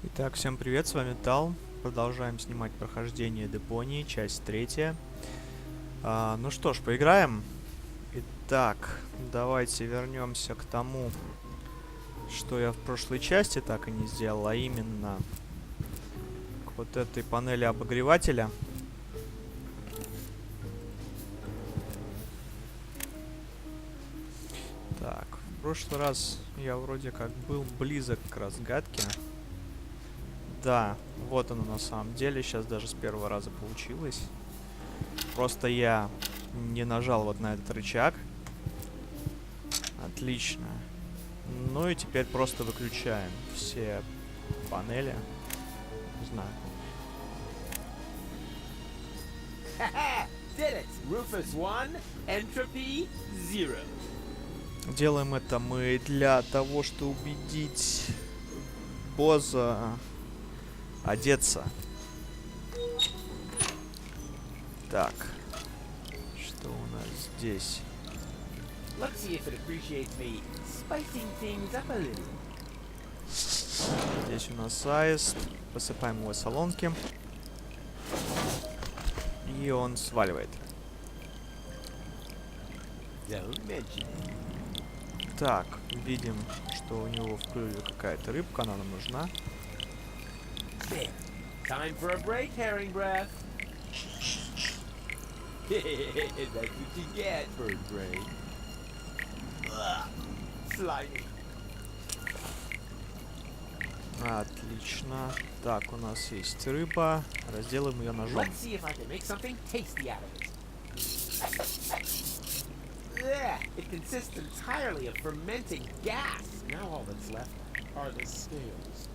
Итак, всем привет, с вами Тал. Продолжаем снимать прохождение Deponia, часть 3. Ну что ж, поиграем. Итак, давайте вернемся к тому, что я в прошлой части так и не сделал, а именно к вот этой панели обогревателя. Так, в прошлый раз я вроде как был близок к разгадке. Да, вот оно на самом деле, сейчас даже с первого раза получилось. Просто я не нажал вот на этот рычаг. Отлично. Ну и теперь просто выключаем все панели. Не знаю. Did it! Rufus 1, entropy 0. Делаем это мы для того, чтобы убедить босса одеться. Так. Что у нас здесь? Let's see if it appreciates me spicing things up a little. Здесь у нас аист. Посыпаем его солонки. И он сваливает. Don't mention it. Так, видим, что у него в клюве какая-то рыбка, она нам нужна. There. Time for a break, herring breath. That's what you get, bird brain. Slimy. Отлично. Так, у нас есть рыба. Разделаем ее ножом. Let's see if I can make something tasty out of it. It consists entirely of fermenting gas. Now all that's left are the scales.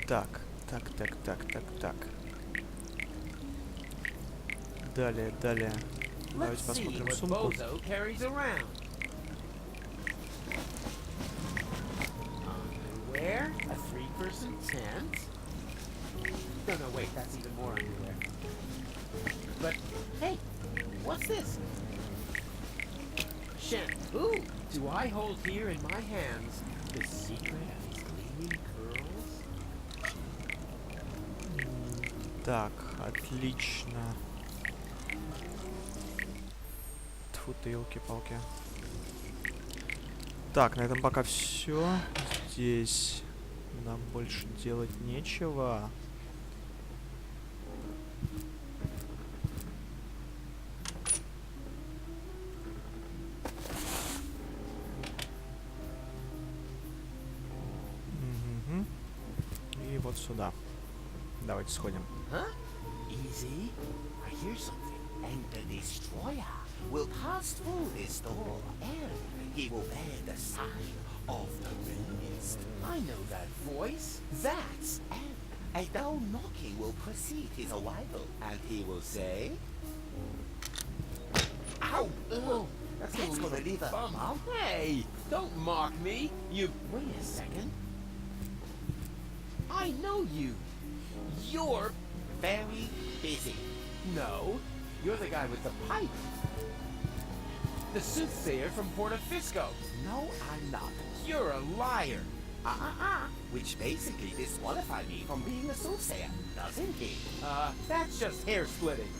Так. Далее. Давайте Let's see посмотрим what сумку. Bozo carries around. Underwear, a three-person tent. No, wait, that's even more underwear. But hey, what's this? Shampoo. Do I hold here in my hands the secret of these gleaming curls? Так, отлично. Тьфу ты, елки-палки. Так, на этом пока все. Здесь нам больше делать нечего. И вот сюда. Давайте сходим. Huh? Easy. I hear something. And the destroyer will pass through this door, and he will bear the sign of the mist. I know that voice. That's M. A dull knocking will precede his arrival, and he will say, "Ow! Oh, that's gonna leave a bum." Hey, don't mock me. You wait a second. I know you. You're very busy. No, you're the guy with the pipe. The soothsayer from Porta Fisco. No, I'm not. You're a liar. Which basically disqualified me from being a soothsayer, doesn't he? That's just hair splitting.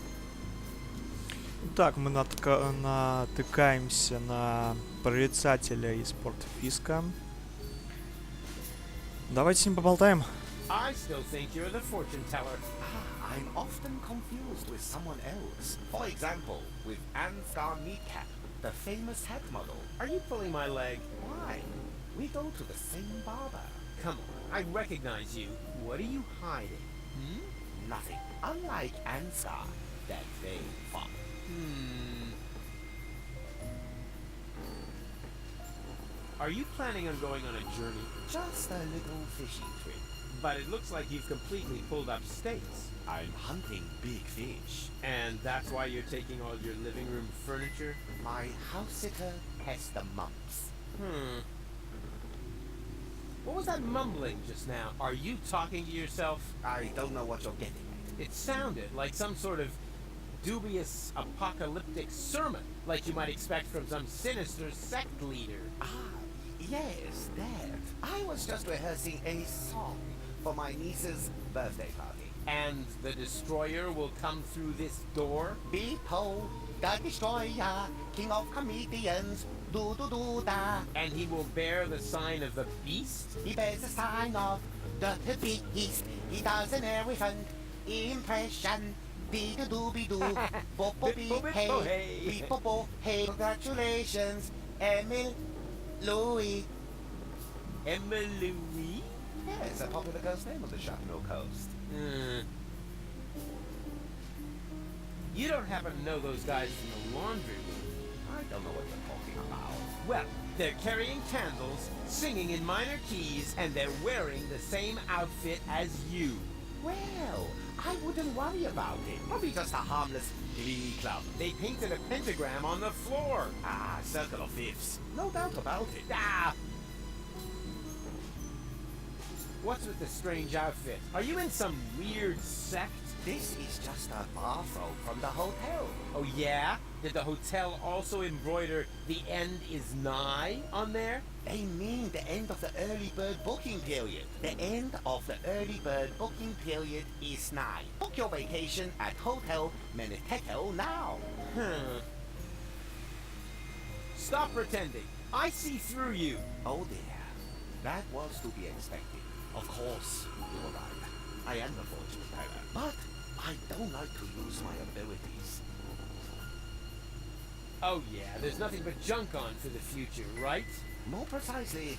Так, мы натыкаемся на прорицателя из Порта Фиско. Давайте с ним поболтаем. I still think you're the fortune teller. I'm often confused with someone else. For example, with Ansgar Kneecap, the famous head model. Are you pulling my leg? Why? We go to the same barber. Come on, I recognize you. What are you hiding? Nothing. Unlike Ansgar, that vague fuck. Are you planning on going on a journey? Just a little fishing trip. But it looks like you've completely pulled up stakes. I'm hunting big fish. And that's why you're taking all your living room furniture? My house sitter has the mumps. What was that mumbling just now? Are you talking to yourself? I don't know what you're getting at. It sounded like some sort of dubious apocalyptic sermon, like you might expect from some sinister sect leader. Yes, that. I was just rehearsing a song for my niece's birthday party. And the destroyer will come through this door? Beepo, the destroyer, king of comedians, do-do-do-da. And he will bear the sign of the beast? He bears a sign of the beast. He does an elephant impression. Be-do-do-be-do, bo-bo-be-hey, be-bo-bo-hey. Congratulations, Emil Louis. Emily? Yeah, it's a popular girl's name on the Chaparral Coast. You don't happen to know those guys from the laundry room? I don't know what you're talking about. Well, they're carrying candles, singing in minor keys, and they're wearing the same outfit as you. Well, I wouldn't worry about it. Probably just a harmless glee club. They painted a pentagram on the floor. Ah, circle of fifths. No doubt about it. Ah! What's with the strange outfit? Are you in some weird sect? This is just a bathrobe from the hotel. Oh yeah? Did the hotel also embroider "The end is nigh" on there? They mean the end of the early bird booking period. The end of the early bird booking period is nigh. Book your vacation at Hotel Meniteco now. Stop pretending. I see through you. Oh dear. That was to be expected. Of course, you're right. I am the fortune teller. But I don't like to use my abilities. Oh yeah, there's nothing but junk on for the future, right? More precisely,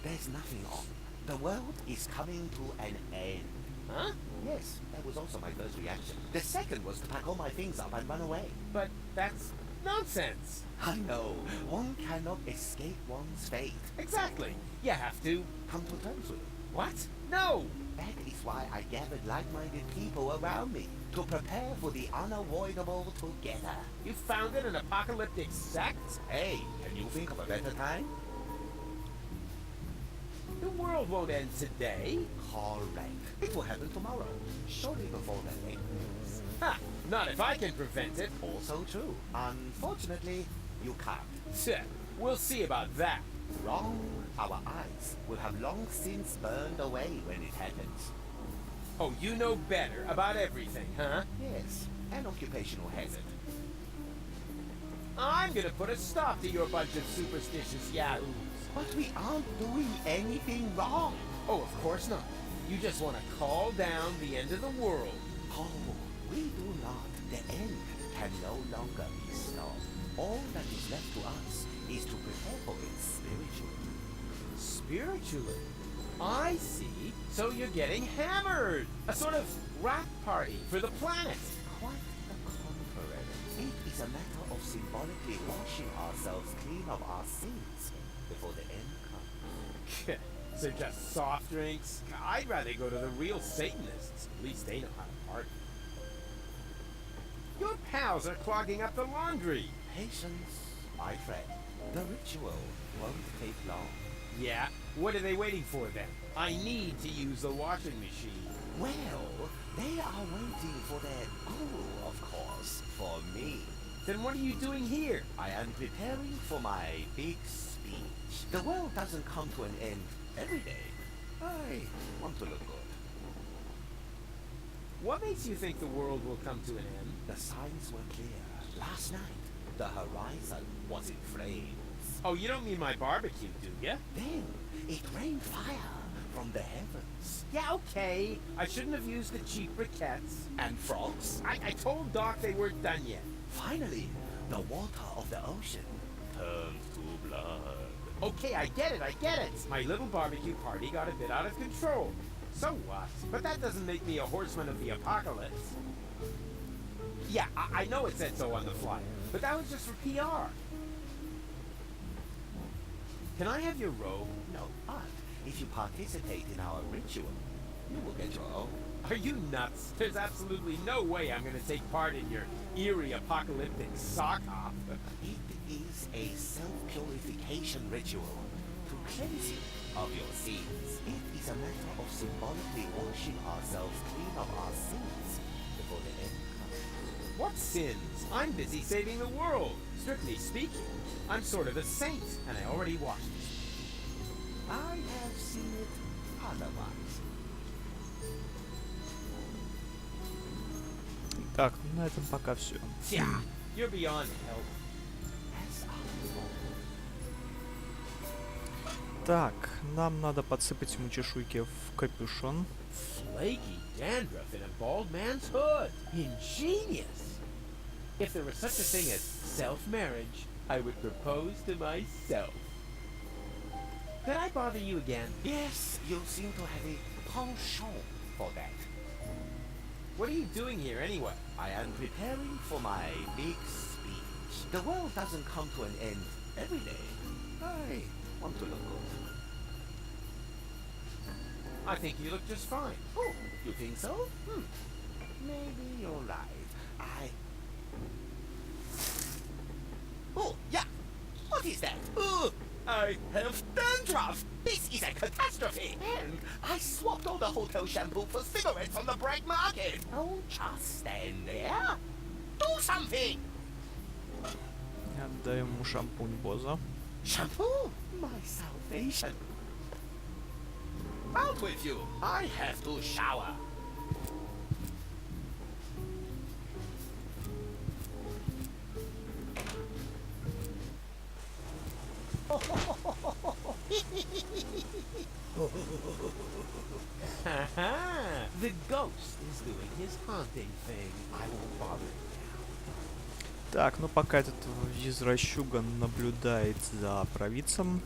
there's nothing on. The world is coming to an end. Huh? Yes, that was also my first reaction. The second was to pack all my things up and run away. But that's nonsense. I know. One cannot escape one's fate. Exactly. You have to... Come to terms with it. What? No! That is why I gathered like-minded people around me, to prepare for the unavoidable together. You founded an apocalyptic sect? Hey, can you think of a better time? The world won't end today. Correct. It will happen tomorrow. Surely before the late news. Ha! Not if I can prevent it. Also true. Unfortunately, you can't. Tch, we'll see about that. Wrong. Our eyes will have long since burned away when it happens. Oh, you know better about everything, huh? Yes, an occupational hazard. I'm gonna put a stop to your bunch of superstitious yahoos. But we aren't doing anything wrong. Oh, of course not. You just want to call down the end of the world. Oh, we do not. The end can no longer be stopped. All that is left to us is to prepare for it spiritually. Spiritually? I see. So you're getting hammered. A sort of rap party for the planet. Quite the contrary. It is a matter of symbolically washing ourselves clean of our sins before the end comes. So just soft drinks? I'd rather go to the real Satanists. At least they know how to party. Your pals are clogging up the laundry. Patience, my friend. The ritual won't take long. Yeah? What are they waiting for then? I need to use the washing machine. Well, they are waiting for their guru, of course, for me. Then what are you doing here? I am preparing for my big speech. The world doesn't come to an end every day. I want to look good. What makes you think the world will come to an end? The signs were clear. Last night, the horizon was in flames. Oh, you don't mean my barbecue, do ya? Then, it rained fire from the heavens. Yeah, okay. I shouldn't have used the cheap briquettes. And frogs. I told Doc they weren't done yet. Finally, the water of the ocean turned to blood. Okay, I get it. My little barbecue party got a bit out of control. So what? But that doesn't make me a horseman of the apocalypse. Yeah, I know it said so on the flyer, but that was just for PR. Can I have your robe? No, but if you participate in our ritual, you will get your own. Are you nuts? There's absolutely no way I'm going to take part in your eerie apocalyptic sock hop. It is a self-purification ritual to cleanse you of your sins. It is a matter of symbolically washing ourselves clean of our sins before the end comes. What sins? I'm busy saving the world. Strictly speaking, I'm sort of a saint, and I already washed it. I have seen it otherwise. Так, ну на этом пока все. Yeah, you're beyond help. As are you. Так, нам надо подсыпать ему чешуйки в капюшон. Flaky dandruff in a bald man's hood. Ingenious. If there was such a thing as self-marriage, I would propose to myself. Could I bother you again? Yes, you seem to have a penchant for that. What are you doing here anyway? I am preparing for my big speech. The world doesn't come to an end every day. I want to look good. I think you look just fine. Oh, you think so? Maybe you're right. Oh, yeah. What is that? I have dandruff. This is a catastrophe. And I swapped all the hotel shampoo for cigarettes on the black market. Don't just stand there. Do something. Отдаем ему шампунь Боза. Shampoo? My salvation. Out with you. I have to shower. Haha! The ghost is doing his haunting thing. I won't bother you now. Так, ну пока этот извращуган наблюдает за провидцем,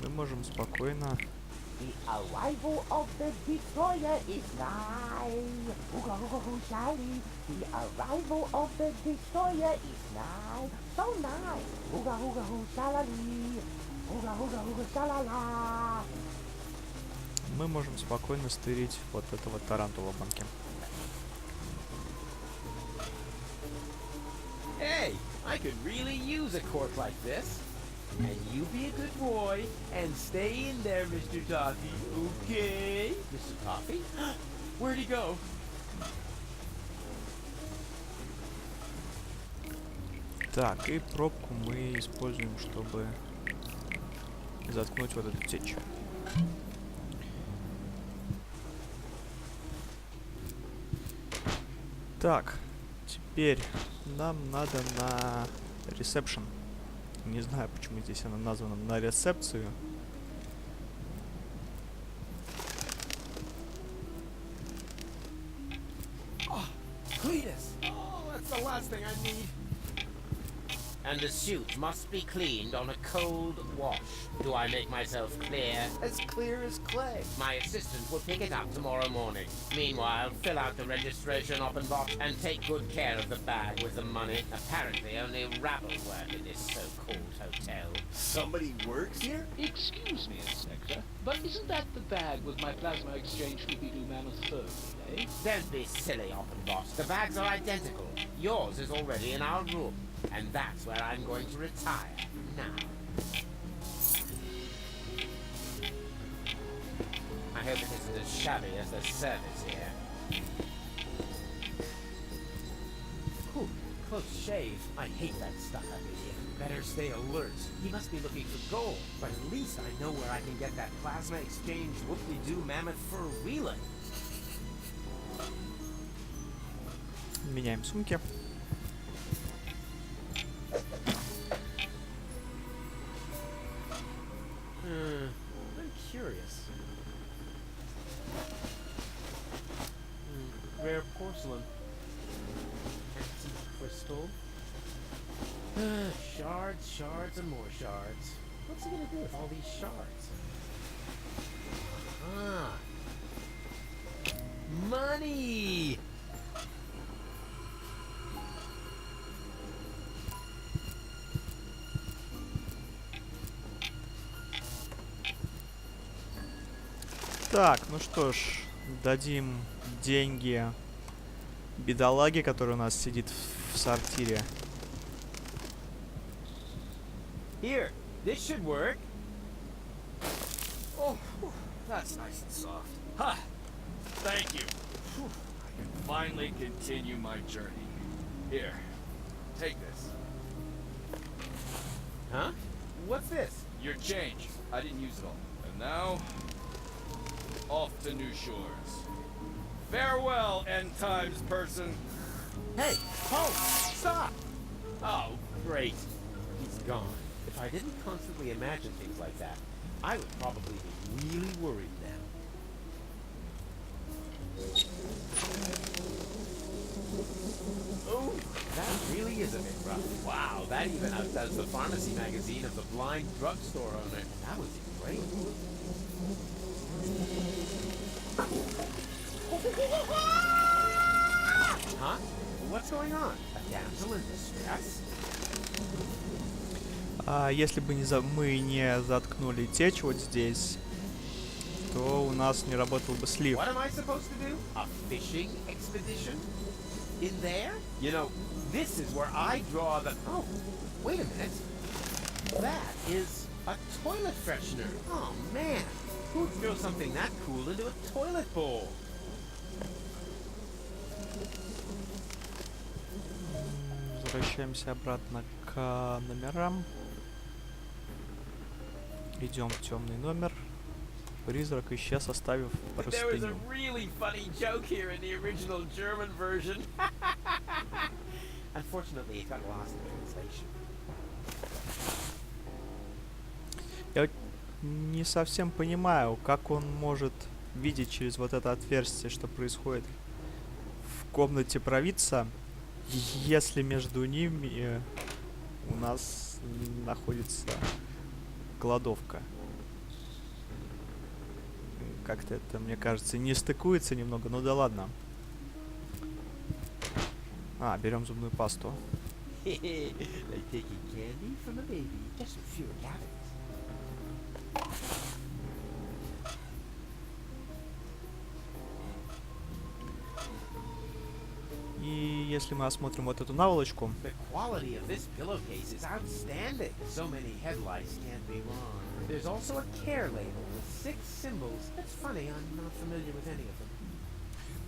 мы можем спокойно... The arrival of the destroyer is nigh. Hooga hooga hoo shally. The arrival of the destroyer is nigh. So nigh. Hooga hooga hoo shalali. Hooga hooga hooga shalala. Мы можем спокойно стырить вот этого тарантула в банке. Hey, I could really use a cork like this. And you be a good boy and stay in there, Mr. Toffee. Okay? Mr. Toffee? Where'd he go? Так, и пробку мы используем, чтобы заткнуть вот эту течь. Так, теперь нам надо на ресепшн. Не знаю, почему здесь она названа на рецепцию. Cletus! Oh, that's the last thing I need. And the suit must be cleaned on a cold wash. Do I make myself clear? As clear as clay. My assistant will pick it up tomorrow morning. Meanwhile, fill out the registration open box and take good care of the bag with the money. Apparently, only rabble work in this so-called hotel. Somebody works here? Excuse me, Inspector, but isn't that the bag with my plasma exchange Scooby-Doo Mammoth fur relay? Don't be silly, open boss. The bags are identical. Yours is already in our room. And that's where I'm going to retire now. I hope it isn't as shabby as the service here. Whew, close shave. I hate that stuck-up idiot. Better stay alert. He must be looking for gold, but at least I know where I can get that plasma exchange whoop-de-doo mammoth fur relay. Меняем сумки. I'm curious. Rare porcelain. Antique crystal. Shards, shards, and more shards. What's he gonna do with all these shards? Ah. Money! Так, ну что ж, дадим деньги бедолаге, который у нас сидит в сортире. Here, this should work. Oh, that's nice and soft. Ha! Thank you. I can finally continue my journey. Here, take this. Huh? What's this? Your change. I didn't use it all. And now, off to new shores. Farewell, end times person. Hey, halt! Stop! Oh, great. He's gone. If I didn't constantly imagine things like that, I would probably be really worried now. Oh, that really is a bit rough. Wow, that even outdoes the pharmacy magazine of the blind drugstore owner. That was great. Huh? What's going on? A damsel in distress? Если бы мы не заткнули течь вот здесь, то у нас не работал бы слив. What am I supposed to do? A fishing expedition? In there? You know, this is where I draw the... Oh, wait a minute. That is a toilet freshener. Oh, man. Who'd throw something that cool into a toilet bowl? Возвращаемся обратно к номерам. Идем в темный номер. Призрак исчез, оставив There was a простыню. really funny joke here in the original German version. Unfortunately, it got lost in translation. Я вот не совсем понимаю, как он может видеть через вот это отверстие, что происходит в комнате провидца, если между ними у нас находится кладовка. Как-то это, мне кажется, не стыкуется немного, ну да ладно. Берем зубную пасту. Like taking candy from a baby, just with fewer cavities. И если мы осмотрим вот эту наволочку, The quality of this pillowcase is outstanding. So many headlights can't be wrong. There's also a care label with 6 symbols. That's funny, I'm not familiar with any of them.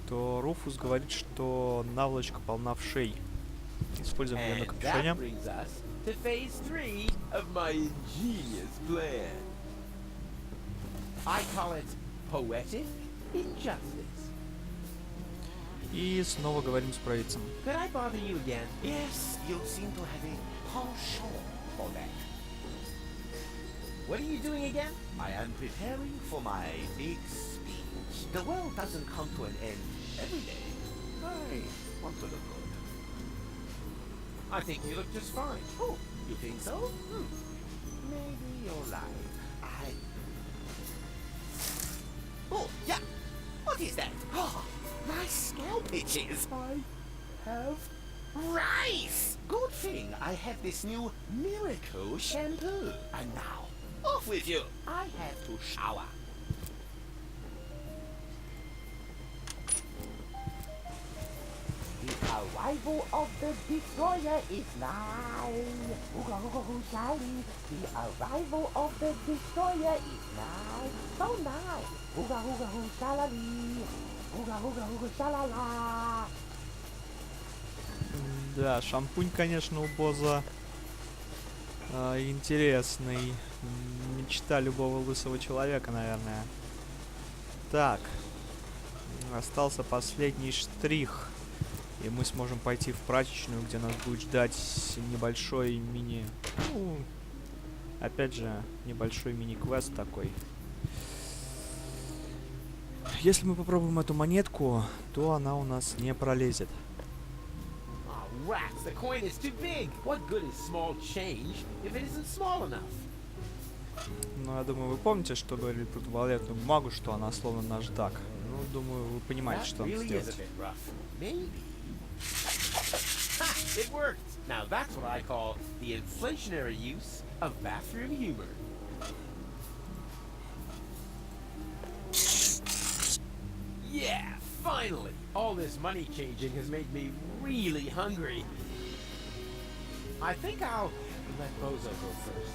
то Руфус говорит, что наволочка полна вшей. Используем ее на And капюшоне. that brings us to phase 3 of my ingenious plan. I call it poetic injustice. И снова говорим с провидцем. Could I bother you again? Yes, you seem to have a penchant for that. What are you doing again? I am preparing for my big speech. The world doesn't come to an end every day. I want to look good. I think you look just fine. Oh, you think so? Maybe you're right. Oh, yeah. What is that? Oh, my scalp itches. I have rice. Good thing I have this new miracle shampoo. And now, off with you. I have to shower. The arrival of the destroyer is nigh. Ooga ooga ooga shally. The arrival of the destroyer is nigh. So nigh. Ooga ooga ooga shalali. Ooga ooga ooga shalala. Да, шампунь, конечно, у Боза интересный. Мечта любого лысого человека, наверное. Так. Остался последний штрих. И мы сможем пойти в прачечную, где нас будет ждать небольшой мини... Ну, опять же, небольшой мини-квест такой. Если мы попробуем эту монетку, то она у нас не пролезет. Oh, rats, the coin is too big. What good is small change if it isn't small enough? Ну, я думаю, вы помните, что говорили про туалетную бумагу, что она словно наждак. Ну, думаю, вы понимаете, что надо сделать. Maybe. Ha! It worked! Now that's what I call the inflationary use of bathroom humor. Yeah! Finally! All this money changing has made me really hungry. I think I'll let Bozo go first.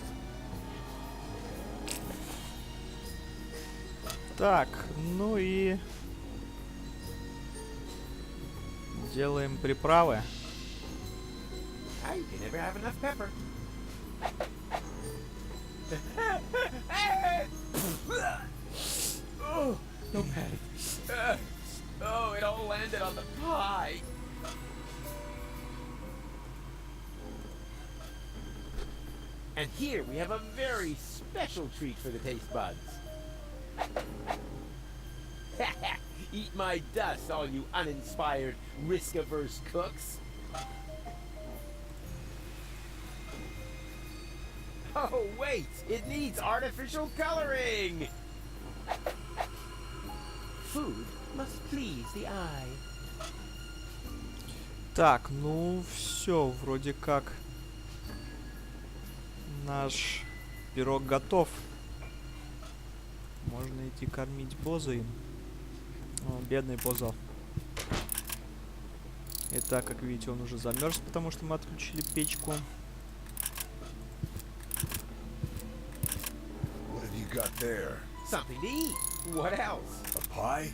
Так, ну и... делаем приправы. You can never have enough pepper. Oh, no panic. Oh, it all landed on the pie. And here we have a very special treat for the taste buds. Eat my dust, all you uninspired, risk-averse cooks. Oh, wait! It needs artificial coloring! Food must please the eye. Так, ну все, вроде как наш пирог готов. Можно идти кормить Боза им. О, бедный Боза. Итак, как видите, он уже замерз, потому что мы отключили печку. What have you got there? Something to eat. What else? A pie?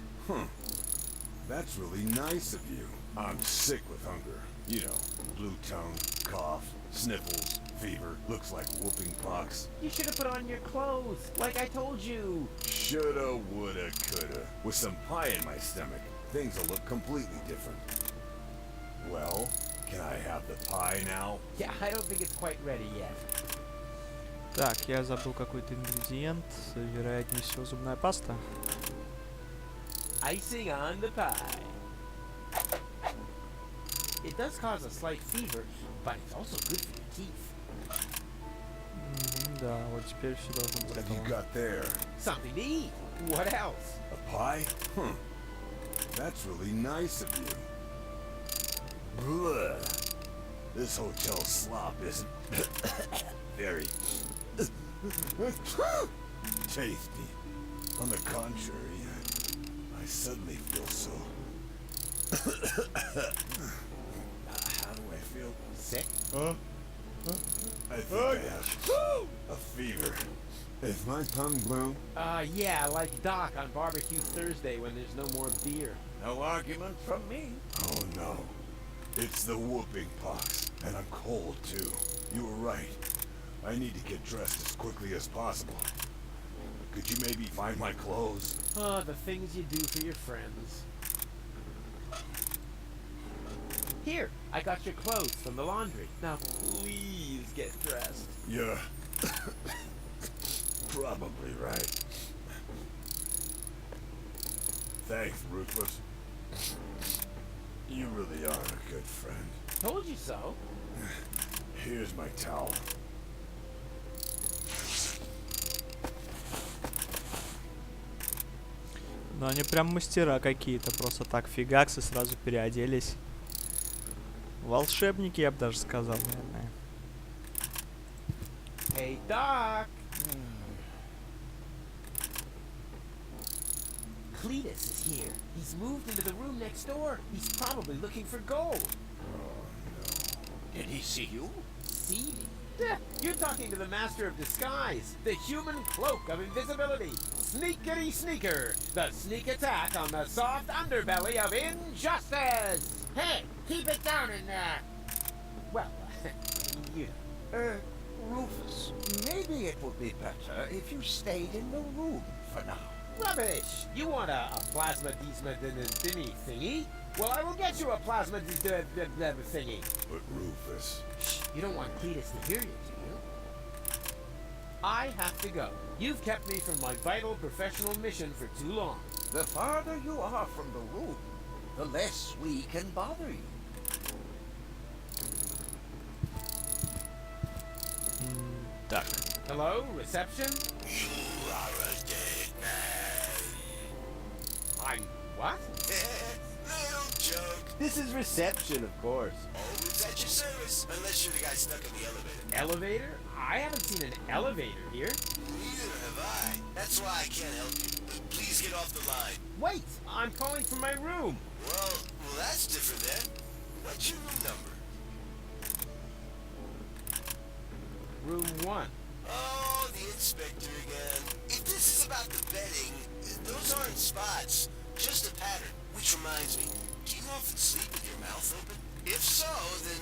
That's really nice of you. I'm sick with hunger. You know, blue tongue, cough, sniffles, fever, looks like whooping pox. You should have put on your clothes, like I told you. Shoulda, woulda, coulda. With some pie in my stomach, things will look completely different. Well, can I have the pie now? Yeah, I don't think it's quite ready yet. Так, я забыл какой-то ингредиент. Вероятнее всего, зубная паста. Icing on the pie. It does cause a slight fever, but it's also good for your teeth. Да, вот теперь все должно быть What have you готово. got there? Something to eat. What else? A pie? That's really nice of you. Blah. This hotel slop isn't very tasty. On the contrary, I suddenly feel so. How do I feel? Sick? I think I have a fever. Is my tongue blue? Yeah, like Doc on Barbecue Thursday when there's no more beer. No argument from me. Oh no. It's the whooping pox, and I'm cold too. You were right. I need to get dressed as quickly as possible. Could you maybe find my clothes? Oh, the things you do for your friends. Here, I got your clothes from the laundry. Now, please get dressed. You're probably right. Thanks, Rufus. You really are a good friend. Told you so. Here's my towel. Ну, они прям мастера какие-то. Просто так фигакс и сразу переоделись. Волшебники, я бы даже сказал, наверное. Hey, Doc. Cletus is here. He's moved into the room next door. He's probably looking for gold. Did he see you? See me? You're talking to the master of disguise, the human cloak of invisibility. Sneakity sneaker, the sneak attack on the soft underbelly of injustice. Hey, keep it down in there. Well, you know. Rufus, maybe it would be better if you stayed in the room for now. Rubbish! You want a plasma thingy thingy? Well, I will get you a plasma thingy. But Rufus... Shh, you don't want Cletus to hear you, do you? I have to go. You've kept me from my vital professional mission for too long. The farther you are from the room, the less we can bother you. Так. Hello, reception? You are a dead man. I'm what? Little joke. This is reception, of course. Always at your service, unless you're the guy stuck in the elevator. Elevator? I haven't seen an elevator here. Neither have I. That's why I can't help you. Please get off the line. Wait, I'm calling from my room. Well, that's different then. What's your room number? Room 1. Oh, the inspector again. If this is about the betting, those aren't spots, just a pattern. Which reminds me, do you often sleep with your mouth open? If so, then...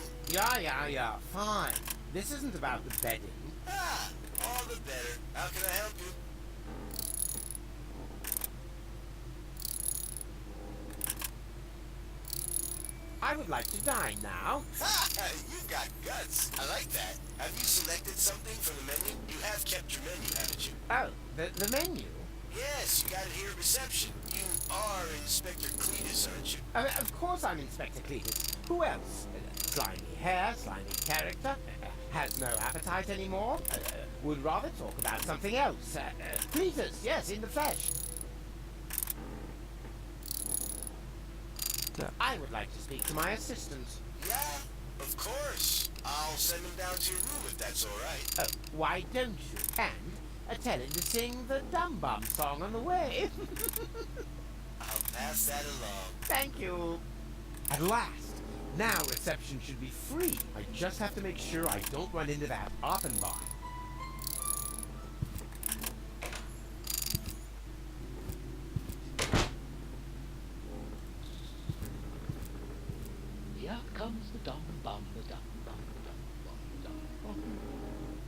Yeah, fine. This isn't about the betting. Ah, All the better. How can I help you? I would like to dine now. Ha! You've got guts. I like that. Have you selected something from the menu? You have kept your menu, haven't you? Oh, the menu? Yes, you got it here at reception. You are Inspector Cletus, aren't you? Of course I'm Inspector Cletus. Who else? Slimy hair, slimy character, has no appetite anymore, would rather talk about something else. Cletus, yes, in the flesh. I would like to speak to my assistant. Yeah, of course. I'll send him down to your room if that's all right. Why don't you? And tell him to sing the Dum Bum song on the way. I'll pass that along. Thank you. At last. Now reception should be free. I just have to make sure I don't run into that Offenbach. Here comes the dum bum, the dum bum, the dum bum, the dum bum.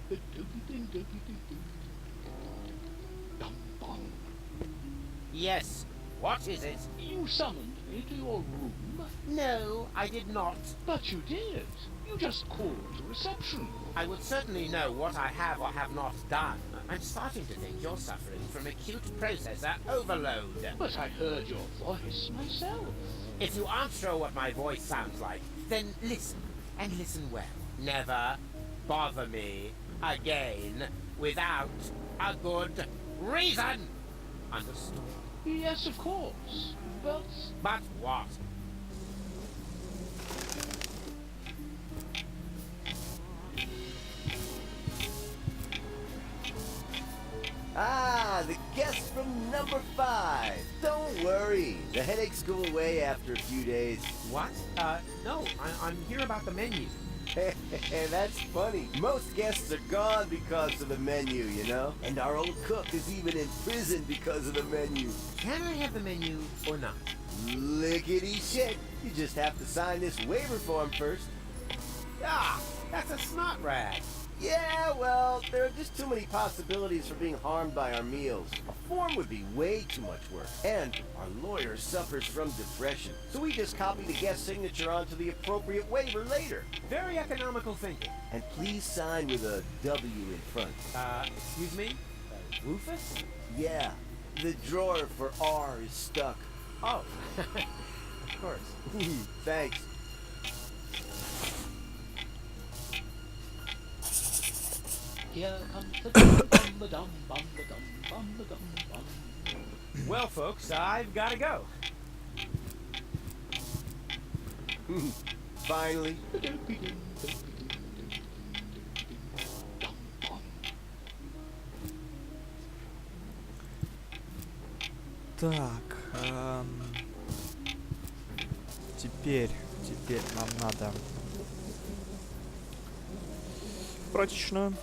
The dopey ding, dopey ding, dum bum. Yes. What is it? You summoned me to your room, No, I did not. but you did. You just called to reception. I would certainly know what I have or have not done. I'm starting to think you're suffering from acute processor overload. But I heard your voice myself. If you aren't sure what my voice sounds like, then listen, and listen well. Never bother me again without a good reason. Understood? Yes, of course. But But what? Ah, the guest from number 5. Don't worry, the headaches go away after a few days. What? No, I'm here about the menu. That's funny. Most guests are gone because of the menu, you know? And our old cook is even in prison because of the menu. Can I have the menu or not? Lickety shit. You just have to sign this waiver form first. Ah, that's a snot rag. Yeah, well, there are just too many possibilities for being harmed by our meals. A form would be way too much work. And our lawyer suffers from depression. So we just copy the guest signature onto the appropriate waiver later. Very economical thinking. And please sign with a W in front. Excuse me? Rufus? Yeah, the drawer for R is stuck. Oh, of course. Thanks. here comes the dum bum, the dum bum, the dum bum, the dum bum. Well, folks, I've got to go. Finally. The dopey ding, dopey ding, dopey ding, dum bum. Так, теперь нам надо в прачечную.